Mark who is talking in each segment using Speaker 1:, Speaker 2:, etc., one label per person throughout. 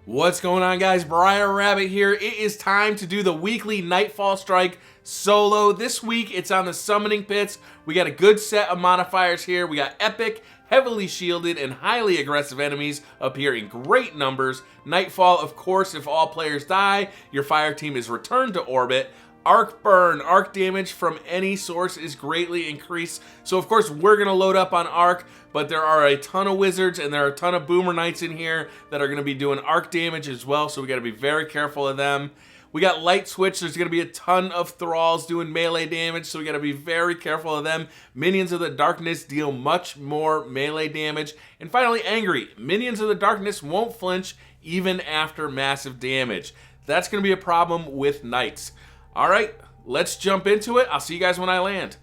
Speaker 1: What's going on, guys? BriarRabbit here. It is time to do the weekly Nightfall strike solo. This week it's on the summoning pits. We got a good set of modifiers here. We got epic, heavily shielded, and highly aggressive enemies appear in great numbers. Nightfall, of course, if all players die, your fire team is returned to orbit. Arc burn, arc damage from any source is greatly increased. So of course we're gonna load up on arc, but there are a ton of wizards and there are a ton of boomer knights in here that are gonna be doing arc damage as well, so we gotta be very careful of them. We got light switch, there's gonna be a ton of thralls doing melee damage, so we gotta be very careful of them. Minions of the darkness deal much more melee damage. And finally, angry. Minions of the darkness won't flinch even after massive damage. That's gonna be a problem with knights. Alright, let's jump into it. I'll see you guys when I land.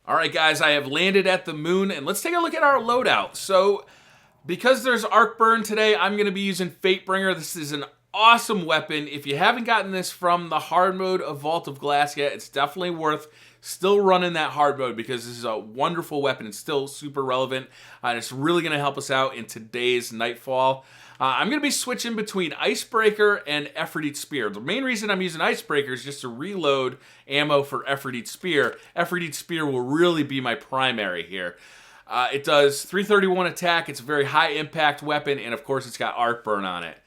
Speaker 1: Alright guys, I have landed at the moon, and let's take a look at our loadout. So, because there's arc burn today, I'm going to be using Fatebringer. This is an awesome weapon. If you haven't gotten this from the hard mode of Vault of Glass yet, it's definitely worth still running that hard mode because this is a wonderful weapon. It's still super relevant, and it's really going to help us out in today's Nightfall. I'm going to be switching between Icebreaker and Aphrodite Spear. The main reason I'm using Icebreaker is just to reload ammo for Aphrodite Spear. Aphrodite Spear will really be my primary here. It does 331 attack, it's a very high impact weapon, and of course it's got arc burn on it.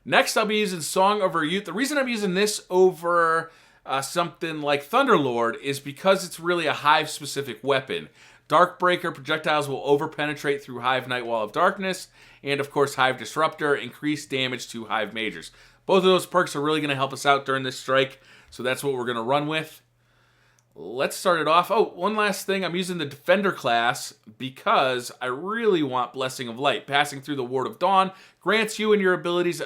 Speaker 1: Next I'll be using Song of Our Youth. The reason I'm using this over something like Thunderlord is because it's really a Hive specific weapon. Darkbreaker projectiles will over-penetrate through Hive Night Wall of Darkness, and of course Hive Disruptor, increase damage to Hive Majors. Both of those perks are really going to help us out during this strike, so that's what we're going to run with. Let's start it off. Oh, one last thing, I'm using the Defender class because I really want Blessing of Light. Passing through the Ward of Dawn grants you and your abilities,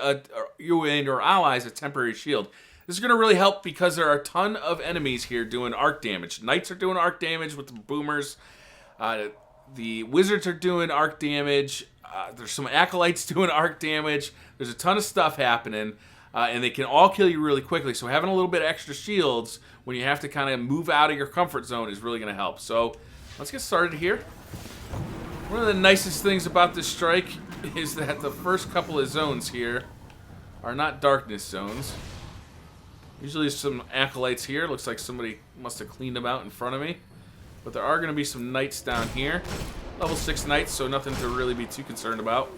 Speaker 1: you and your allies, a temporary shield. This is going to really help because there are a ton of enemies here doing arc damage. Knights are doing arc damage with the boomers. The wizards are doing arc damage. There's some acolytes doing arc damage. There's a ton of stuff happening, and they can all kill you really quickly. So having a little bit of extra shields when you have to kind of move out of your comfort zone is really going to help. So let's get started here. One of the nicest things about this strike is that the first couple of zones here are not darkness zones. Usually there's some acolytes here. Looks like somebody must have cleaned them out in front of me. But there are going to be some knights down here. Level 6 knights, so nothing to really be too concerned about.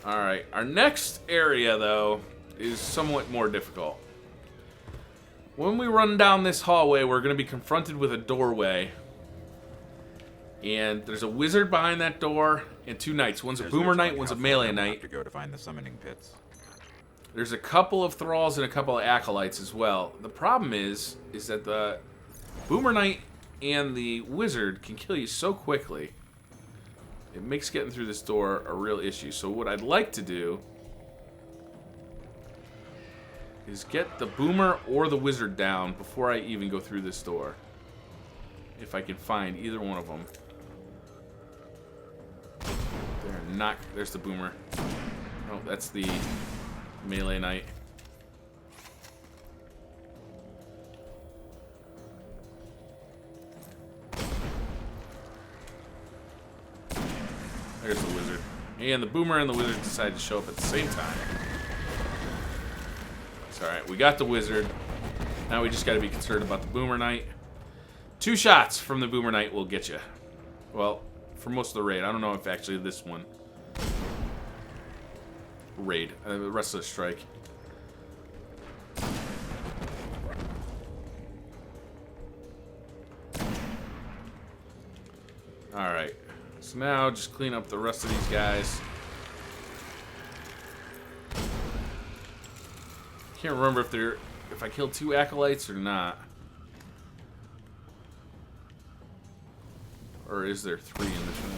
Speaker 1: Alright, our next area, though, is somewhat more difficult. When we run down this hallway, we're going to be confronted with a doorway. And there's a wizard behind that door, and two knights. One's a boomer knight, one's a melee knight.
Speaker 2: To go to find the summoning pits.
Speaker 1: There's a couple of thralls and a couple of acolytes as well. The problem is that the boomer knight and the wizard can kill you so quickly. It makes getting through this door a real issue. So what I'd like to do is get the boomer or the wizard down before I even go through this door. If I can find either one of them. There's the boomer. Oh, that's the melee knight. There's the wizard. And the boomer and the wizard decided to show up at the same time. It's alright, we got the wizard. Now we just gotta be concerned about the boomer knight. 2 shots from the boomer knight will get you. Well, for most of the raid. I don't know if actually this one. Raid. The rest of the strike. Alright. So now just clean up the rest of these guys. Can't remember if I killed 2 acolytes or not. Or is there 3 in this room?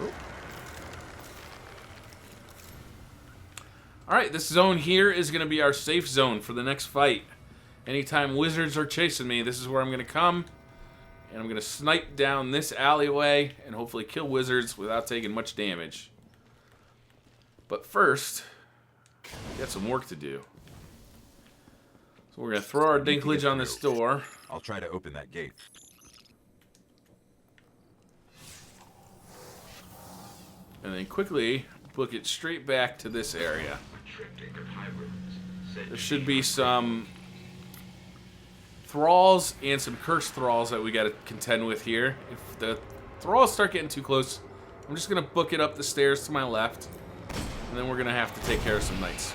Speaker 1: Oh. Alright, this zone here is going to be our safe zone for the next fight. Anytime wizards are chasing me, this is where I'm going to come. And I'm going to snipe down this alleyway and hopefully kill wizards without taking much damage. But first, got some work to do. So We're gonna throw our dinklage on this door.
Speaker 2: I'll try to open that gate.
Speaker 1: And then quickly book it straight back to this area. There should be some thralls and some cursed thralls that we gotta contend with here. If the thralls start getting too close, I'm just gonna book it up the stairs to my left. And then we're gonna have to take care of some knights.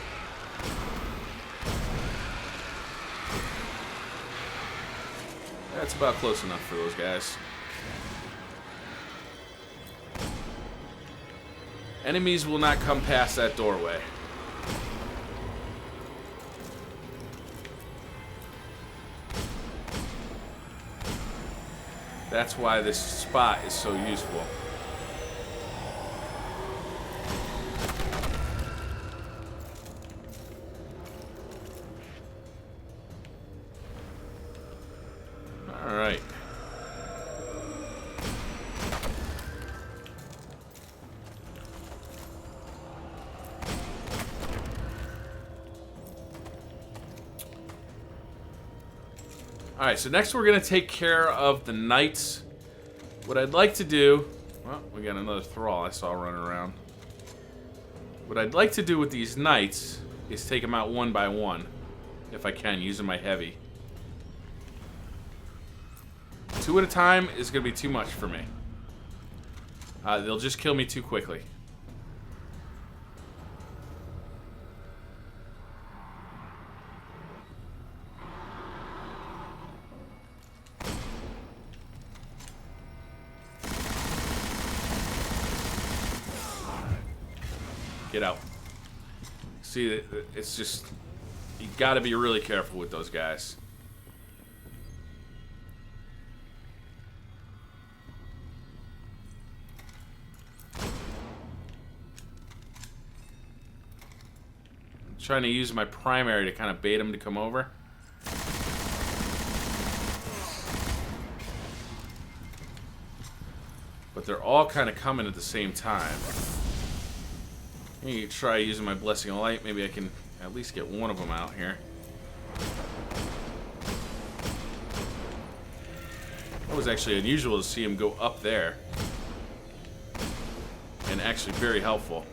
Speaker 1: That's about close enough for those guys. Enemies will not come past that doorway. That's why this spot is so useful. All right. Alright, so next we're going to take care of the knights. What I'd like to do... Well, we got another thrall I saw running around. What I'd like to do with these knights is take them out one by one. If I can, using my heavy. 2 at a time is going to be too much for me. They'll just kill me too quickly. Get out. See, it's just... You gotta be really careful with those guys. I'm trying to use my primary to kind of bait them to come over. But they're all kind of coming at the same time. I'm gonna try using my Blessing of Light. Maybe I can at least get one of them out here. That was actually unusual to see him go up there. And actually very helpful.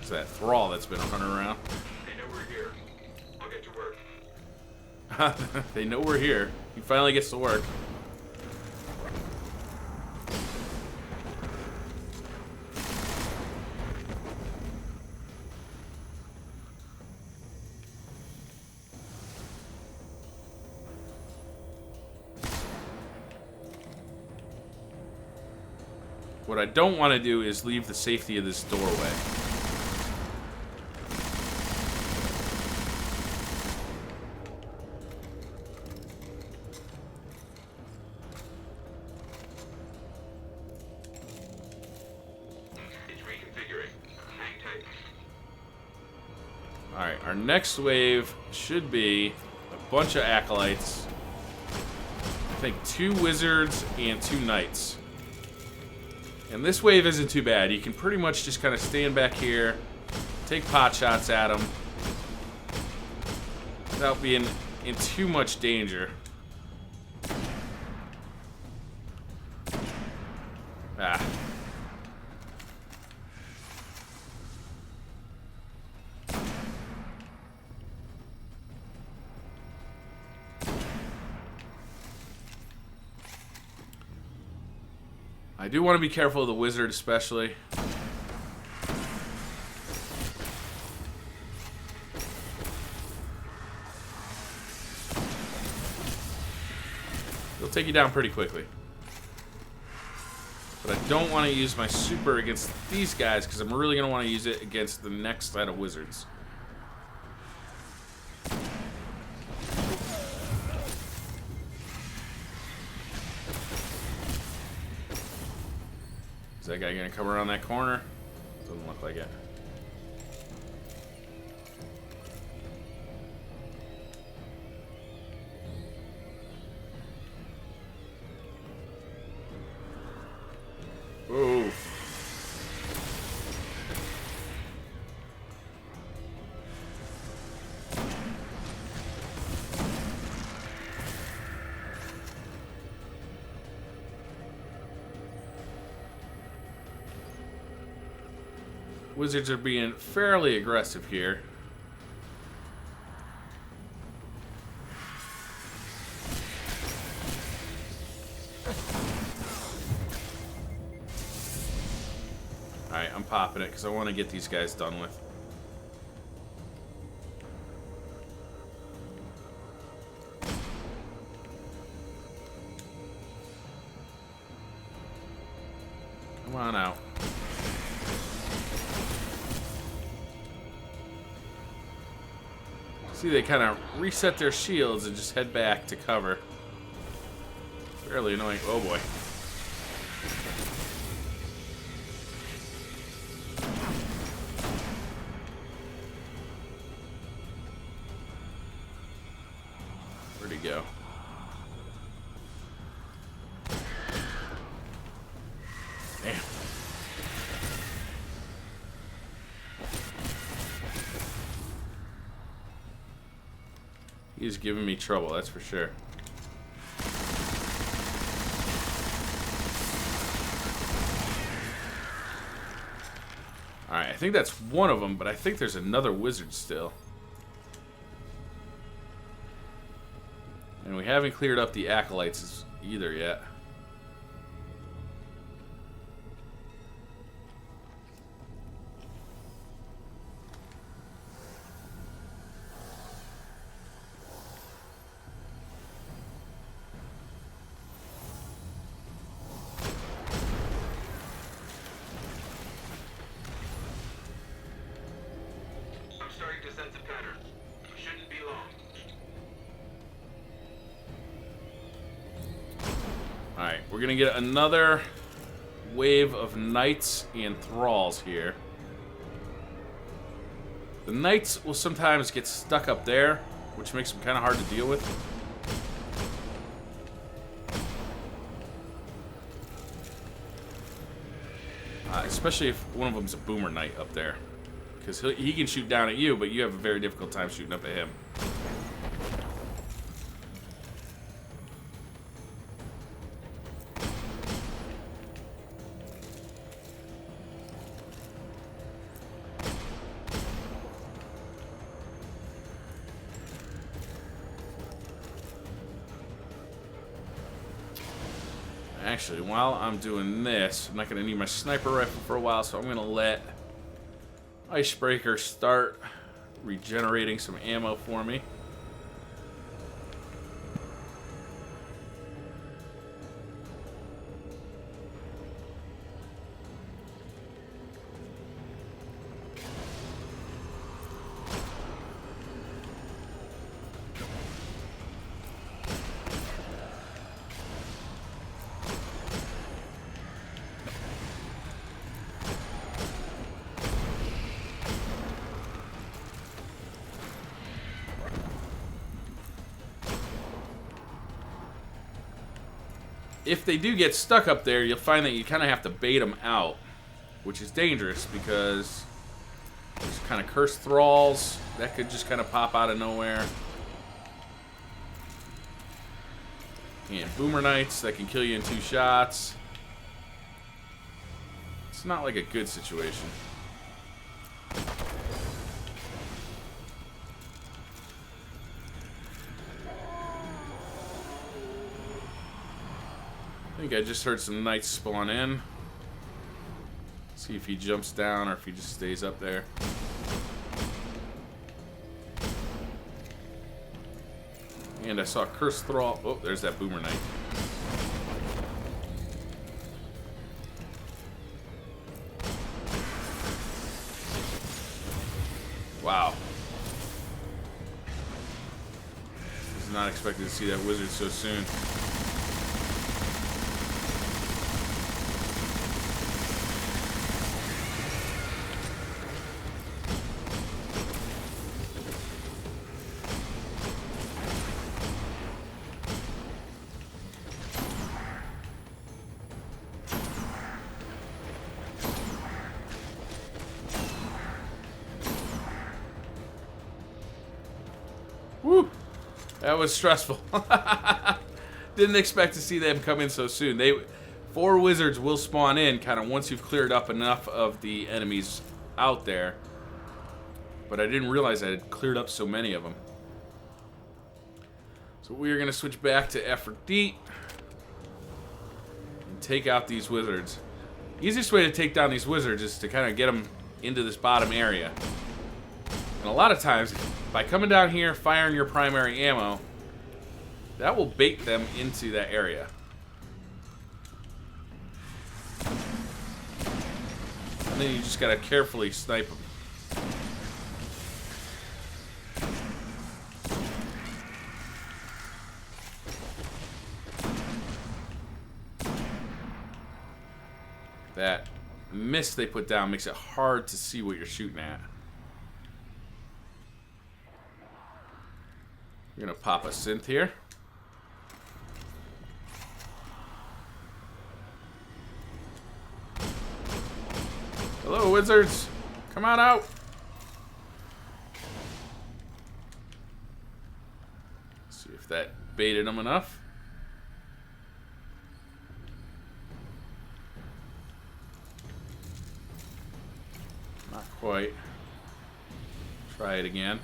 Speaker 1: It's that thrall that's been running around.
Speaker 2: They know we're here. I'll get to work.
Speaker 1: They know we're here. He finally gets to work. What I don't want to do is leave the safety of this doorway.
Speaker 2: It's reconfiguring. Hang tight.
Speaker 1: Alright, our next wave should be a bunch of acolytes. I think 2 wizards and 2 knights. And this wave isn't too bad. You can pretty much just kind of stand back here, take pot shots at them without being in too much danger. Ah. I do want to be careful of the wizard, especially. He'll take you down pretty quickly. But I don't want to use my super against these guys, because I'm really going to want to use it against the next set of wizards. Is that guy gonna come around that corner? Doesn't look like it. Ooh. Wizards are being fairly aggressive here. Alright, I'm popping it because I want to get these guys done with. Come on out. See, they kind of reset their shields and just head back to cover. Fairly annoying. Oh boy. Where'd he go? Damn. He's giving me trouble, that's for sure. Alright, I think that's one of them, but I think there's another wizard still. And we haven't cleared up the acolytes either yet.
Speaker 2: I'm starting to sense a pattern. Shouldn't be long.
Speaker 1: Alright, we're gonna get another wave of knights and thralls here. The knights will sometimes get stuck up there, which makes them kind of hard to deal with. Especially if one of them's a boomer knight up there. Because he can shoot down at you, but you have a very difficult time shooting up at him. Actually, while I'm doing this, I'm not going to need my sniper rifle for a while, so I'm going to let Icebreaker start regenerating some ammo for me. If they do get stuck up there, you'll find that you kind of have to bait them out, which is dangerous because there's kind of cursed thralls that could just kind of pop out of nowhere. And boomer knights that can kill you in 2 shots. It's not like a good situation. I think I just heard some knights spawn in. See if he jumps down or if he just stays up there. And I saw Cursed Thrall. Oh, there's that boomer knight. Wow. Was not expecting to see that wizard so soon. Woo! That was stressful. Didn't expect to see them come in so soon. 4 wizards will spawn in kind of once you've cleared up enough of the enemies out there. But I didn't realize I had cleared up so many of them. So we are going to switch back to Aphrodite. And take out these wizards. Easiest way to take down these wizards is to kind of get them into this bottom area. And a lot of times, by coming down here, firing your primary ammo, that will bait them into that area. And then you just gotta carefully snipe them. That mist they put down makes it hard to see what you're shooting at. We're gonna pop a synth here. Hello, wizards. Come on out. See if that baited them enough. Not quite. Try it again.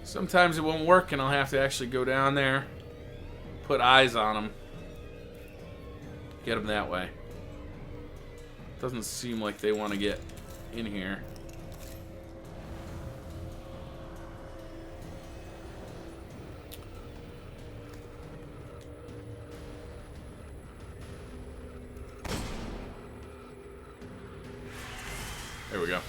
Speaker 1: Sometimes it won't work and I'll have to actually go down there, put eyes on them, get them that way. Doesn't seem like they want to get in here. There we go.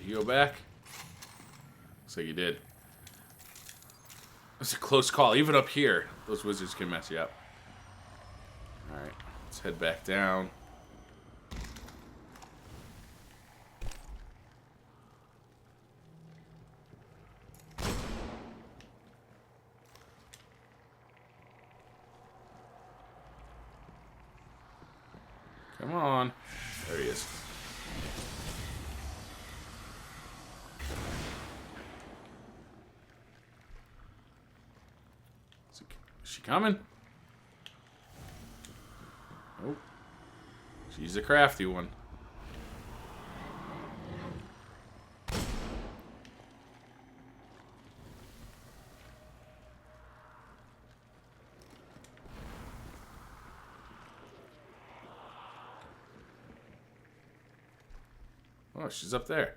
Speaker 1: You go back? Looks like you did. It's a close call. Even up here, those wizards can mess you up. Alright, let's head back down. Come on. There he is. Is she coming? Oh. She's a crafty one. Oh, she's up there.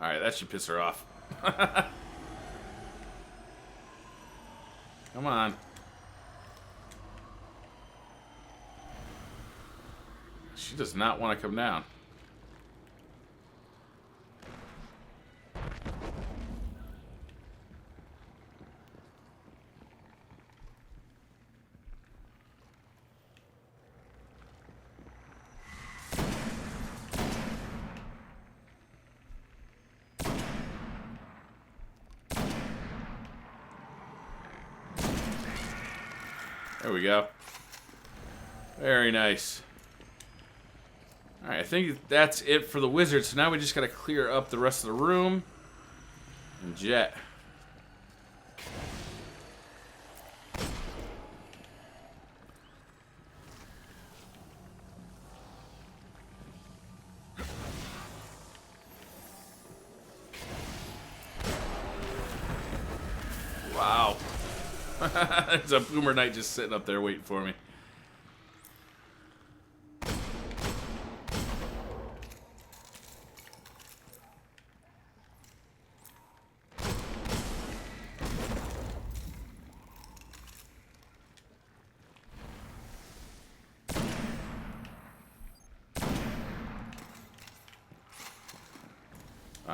Speaker 1: Alright, that should piss her off. Come on. She does not want to come down. There we go. Very nice. Alright, I think that's it for the wizard. So now we just gotta clear up the rest of the room. And jet. Wow. There's a boomer knight just sitting up there waiting for me.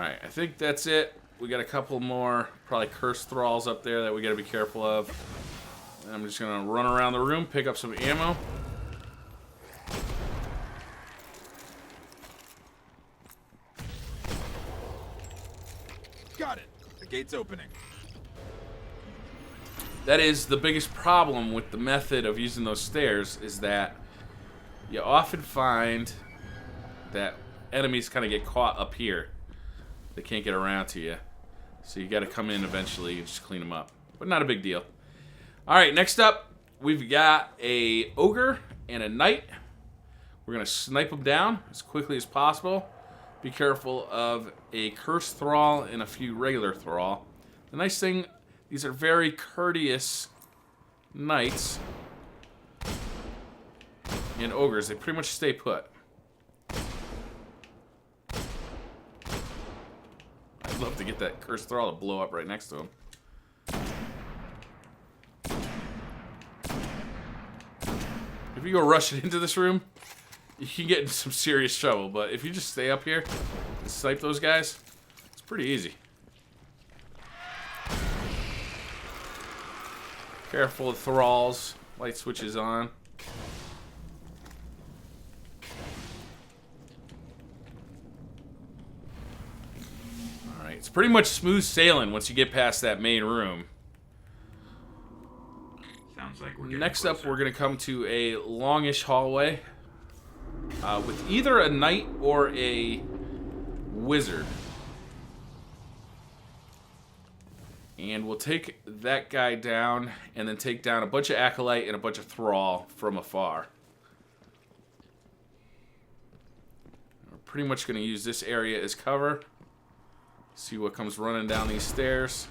Speaker 1: Alright, I think that's it. We got a couple more, probably cursed thralls up there that we gotta be careful of. And I'm just gonna run around the room, pick up some ammo.
Speaker 3: Got it. The gate's opening.
Speaker 1: That is the biggest problem with the method of using those stairs, is that you often find that enemies kind of get caught up here. They can't get around to you. So you got to come in eventually and just clean them up. But not a big deal. Alright, next up, we've got a ogre and a knight. We're going to snipe them down as quickly as possible. Be careful of a cursed thrall and a few regular thrall. The nice thing, these are very courteous knights and ogres. They pretty much stay put. I'd love to get that cursed thrall to blow up right next to him. If you go rushing into this room, you can get in some serious trouble. But if you just stay up here and snipe those guys, it's pretty easy. Careful of thralls. Light switches on. Alright, it's pretty much smooth sailing once you get past that main room.
Speaker 2: Sounds like we're getting
Speaker 1: Next
Speaker 2: closer.
Speaker 1: up, we're going to come to a longish hallway with either a knight or a wizard. And we'll take that guy down and then take down a bunch of acolyte and a bunch of thrall from afar. We're pretty much going to use this area as cover. See what comes running down these stairs.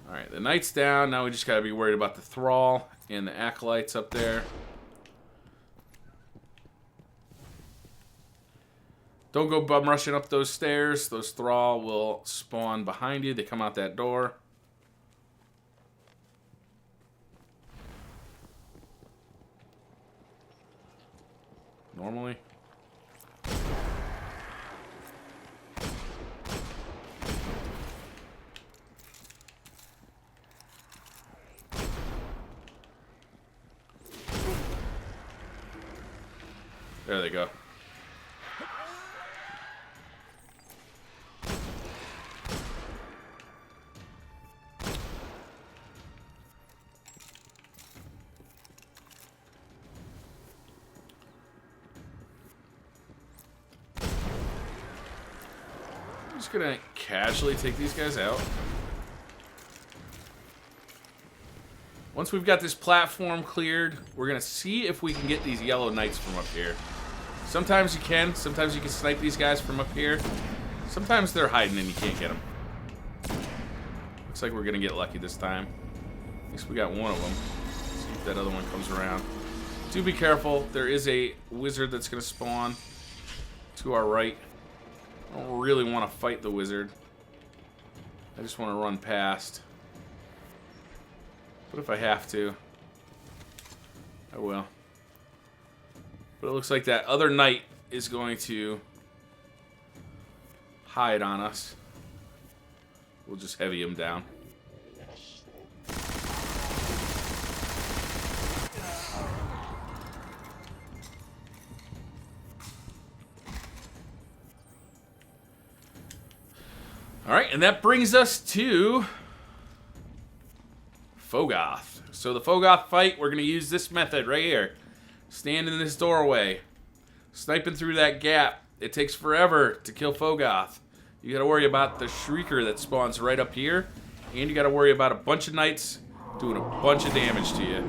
Speaker 1: Alright, the knight's down. Now we just got to be worried about the thrall and the acolytes up there. Don't go bum rushing up those stairs. Those thrall will spawn behind you. They come out that door. Normally. There they go. I'm just gonna casually take these guys out. Once we've got this platform cleared, we're gonna see if we can get these yellow knights from up here. Sometimes you can. Sometimes you can snipe these guys from up here. Sometimes they're hiding and you can't get them. Looks like we're going to get lucky this time. At least we got one of them. See if that other one comes around. Do be careful. There is a wizard that's going to spawn to our right. I don't really want to fight the wizard. I just want to run past. But if I have to, I will. But it looks like that other knight is going to hide on us. We'll just heavy him down. Alright, and that brings us to Phogoth. So the Phogoth fight, we're going to use this method right here. Stand in this doorway. Sniping through that gap. It takes forever to kill Phogoth. You gotta worry about the Shrieker that spawns right up here. And you gotta worry about a bunch of knights doing a bunch of damage to you.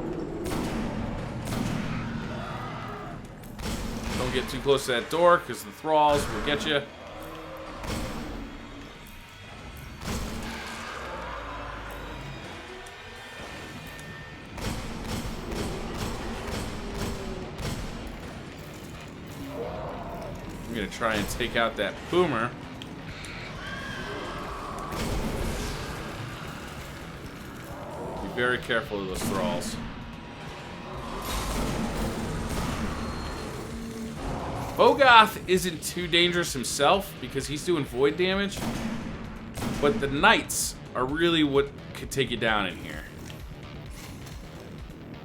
Speaker 1: Don't get too close to that door, because the thralls will get you. I'm gonna try and take out that boomer. very careful of those thralls. Phogoth isn't too dangerous himself because he's doing void damage, but the knights are really what could take you down in here.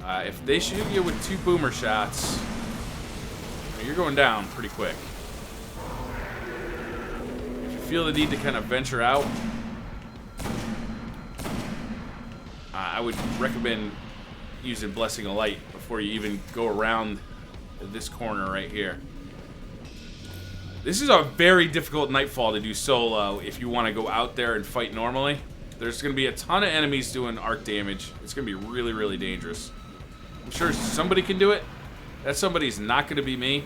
Speaker 1: If they shoot you with 2 boomer shots, you're going down pretty quick. If you feel the need to kind of venture out, I would recommend using Blessing of Light before you even go around this corner right here. This is a very difficult Nightfall to do solo if you want to go out there and fight normally. There's going to be a ton of enemies doing arc damage. It's going to be really, really dangerous. I'm sure somebody can do it. That somebody's not going to be me.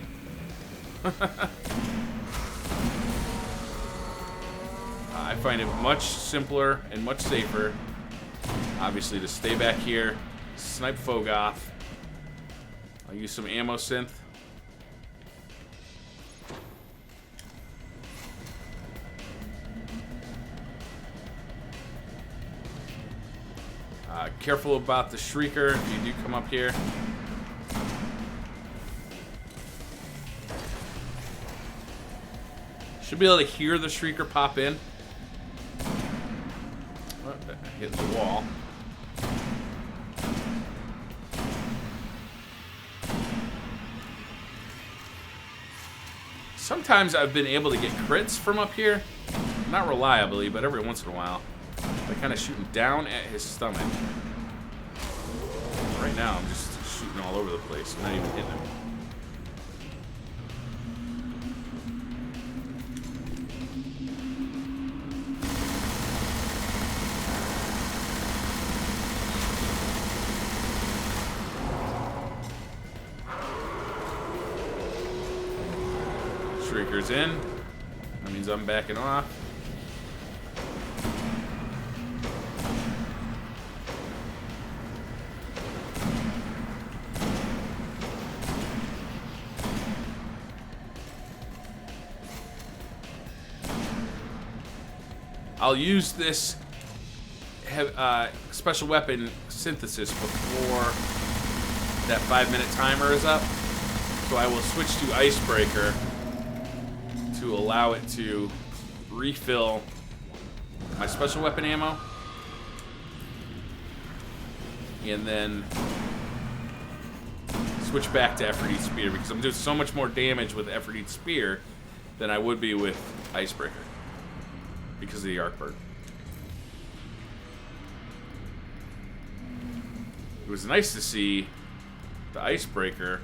Speaker 1: I find it much simpler and much safer, obviously, to stay back here, snipe Phogoth. I'll use some ammo synth. Careful about the Shrieker if you do come up here. Should be able to hear the Shrieker pop in. Oh, hit the wall. Sometimes I've been able to get crits from up here. Not reliably, but every once in a while. By kind of shooting down at his stomach. Right now, I'm just shooting all over the place. I'm not even hitting him. Shrieker's in. That means I'm backing off. I'll use this special weapon synthesis before that 5-minute timer is up. So I will switch to Icebreaker to allow it to refill my special weapon ammo. And then switch back to Efforted Spear because I'm doing so much more damage with Efforted Spear than I would be with Icebreaker. Because of the arc burn. It was nice to see the Icebreaker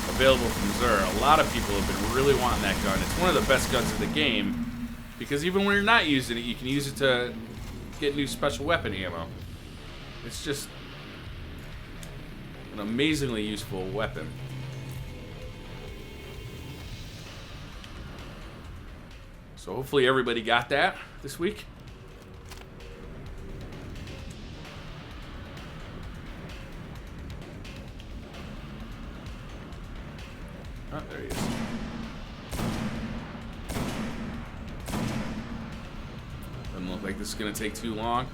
Speaker 1: available from Xur. A lot of people have been really wanting that gun. It's one of the best guns in the game because even when you're not using it, you can use it to get new special weapon ammo. It's just an amazingly useful weapon. So hopefully everybody got that this week. Oh, there he is. Doesn't look like this is going to take too long.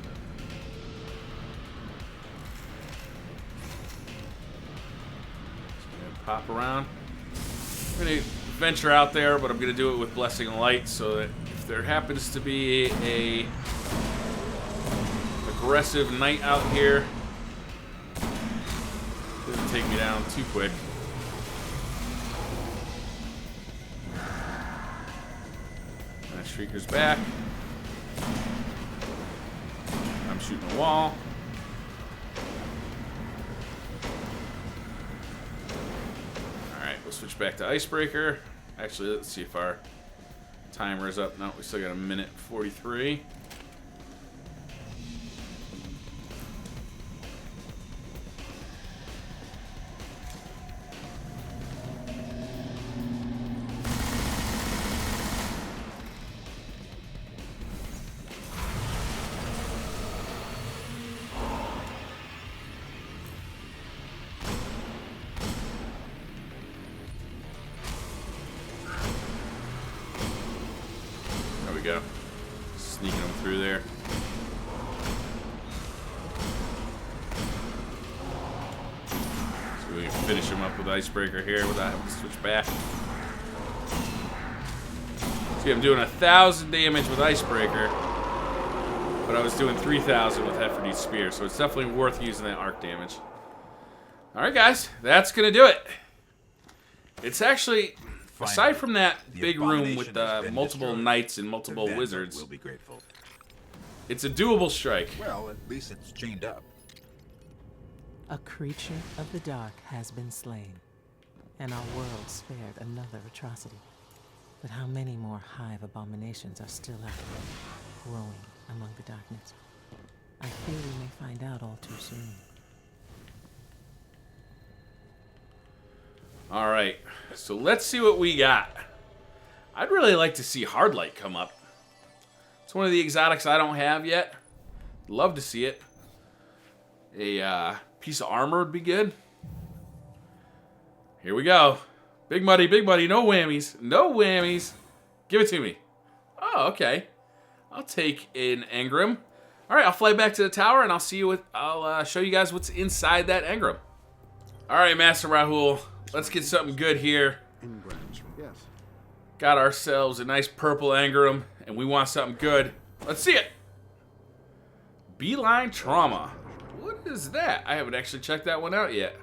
Speaker 1: Just gonna pop around. I'm going to venture out there, but I'm going to do it with Blessing of Light so that if there happens to be a aggressive knight out here, it doesn't take me down too quick. That Shrieker's back. I'm shooting a wall. We'll switch back to Icebreaker. Actually, let's see if our timer is up. No, we still got a minute 43. Go. Sneaking them through there. finish him up with Icebreaker here without having to switch back. See, I'm doing 1,000 damage with Icebreaker, but I was doing 3,000 with Hefferty's Spear, so it's definitely worth using that arc damage. Alright guys, that's gonna do it. It's actually, aside from that big room with multiple knights and multiple wizards,
Speaker 3: will be grateful.
Speaker 1: it's a doable strike.
Speaker 3: Well, at least it's chained up.
Speaker 4: A creature of the dark has been slain, and our world spared another atrocity. But how many more hive abominations are still out there, growing among the darkness? I fear we may find out all too soon.
Speaker 1: Alright, so let's see what we got. I'd really like to see Hardlight come up. It's one of the exotics I don't have yet. Love to see it. A piece of armor would be good. Here we go. Big Muddy, no whammies. No whammies. Give it to me. Oh, okay. I'll take an engram. Alright, I'll fly back to the tower and I'll see you with I'll show you guys what's inside that engram. Alright, Master Rahul. Let's get something good here.
Speaker 5: Yes.
Speaker 1: Got ourselves a nice purple engram, and we want something good. Let's see it. Beeline Trauma. What is that? I haven't actually checked that one out yet.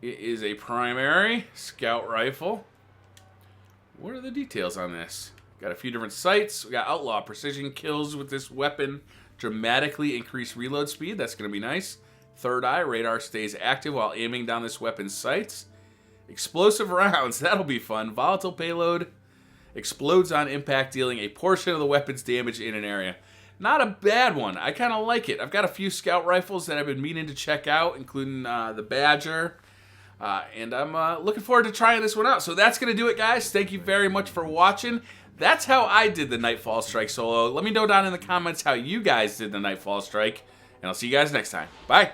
Speaker 1: It is a primary scout rifle. What are the details on this? Got a few different sights. We got outlaw precision kills with this weapon. Dramatically increased reload speed. That's going to be nice. Third eye, radar stays active while aiming down this weapon's sights. Explosive rounds, that'll be fun. Volatile payload explodes on impact, dealing a portion of the weapon's damage in an area. Not a bad one. I kind of like it. I've got a few scout rifles that I've been meaning to check out, including the Badger. And I'm looking forward to trying this one out. So that's going to do it, guys. Thank you very much for watching. That's how I did the Nightfall Strike solo. Let me know down in the comments how you guys did the Nightfall Strike. And I'll see you guys next time. Bye.